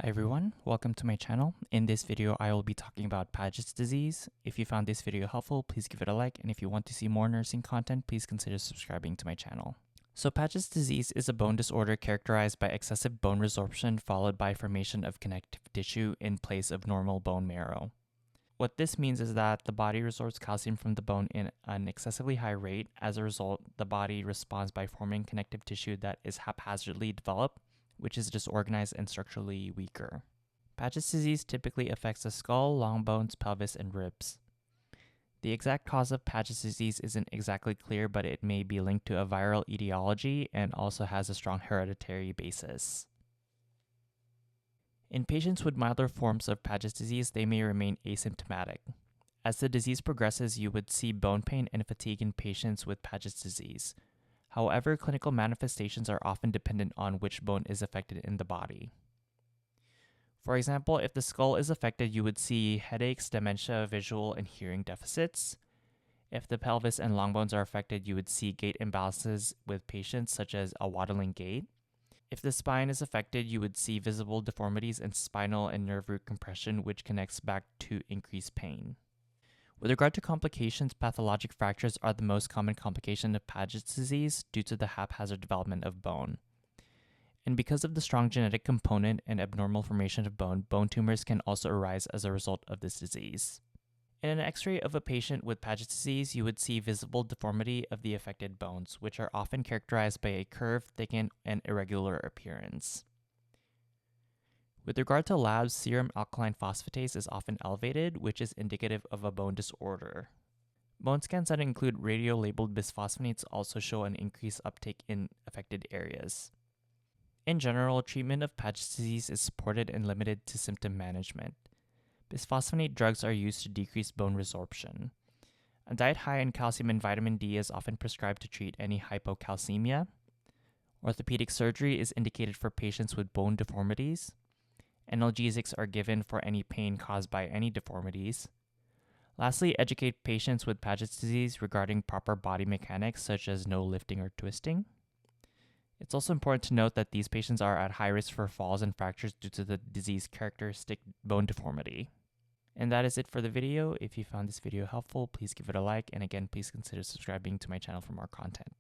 Hi everyone, welcome to my channel. In this video, I will be talking about Paget's disease. If you found this video helpful, please give it a like, and if you want to see more nursing content, please consider subscribing to my channel. So Paget's disease is a bone disorder characterized by excessive bone resorption followed by formation of connective tissue in place of normal bone marrow. What this means is that the body resorbs calcium from the bone in an excessively high rate. As a result, the body responds by forming connective tissue that is haphazardly developed, which is disorganized and structurally weaker. Paget's disease typically affects the skull, long bones, pelvis, and ribs. The exact cause of Paget's disease isn't exactly clear, but it may be linked to a viral etiology and also has a strong hereditary basis. In patients with milder forms of Paget's disease, they may remain asymptomatic. As the disease progresses, you would see bone pain and fatigue in patients with Paget's disease. However, clinical manifestations are often dependent on which bone is affected in the body. For example, if the skull is affected, you would see headaches, dementia, visual and hearing deficits. If the pelvis and long bones are affected, you would see gait imbalances with patients such as a waddling gait. If the spine is affected, you would see visible deformities in spinal and nerve root compression, which connects back to increased pain. With regard to complications, pathologic fractures are the most common complication of Paget's disease due to the haphazard development of bone. And because of the strong genetic component and abnormal formation of bone, bone tumors can also arise as a result of this disease. In an X-ray of a patient with Paget's disease, you would see visible deformity of the affected bones, which are often characterized by a curved, thickened, and irregular appearance. With regard to labs, serum alkaline phosphatase is often elevated, which is indicative of a bone disorder. Bone scans that include radio-labeled bisphosphonates also show an increased uptake in affected areas. In general, treatment of Paget's disease is supported and limited to symptom management. Bisphosphonate drugs are used to decrease bone resorption. A diet high in calcium and vitamin D is often prescribed to treat any hypocalcemia. Orthopedic surgery is indicated for patients with bone deformities. Analgesics are given for any pain caused by any deformities. Lastly, educate patients with Paget's disease regarding proper body mechanics such as no lifting or twisting. It's also important to note that these patients are at high risk for falls and fractures due to the disease characteristic bone deformity. And that is it for the video. If you found this video helpful, please give it a like, and again, please consider subscribing to my channel for more content.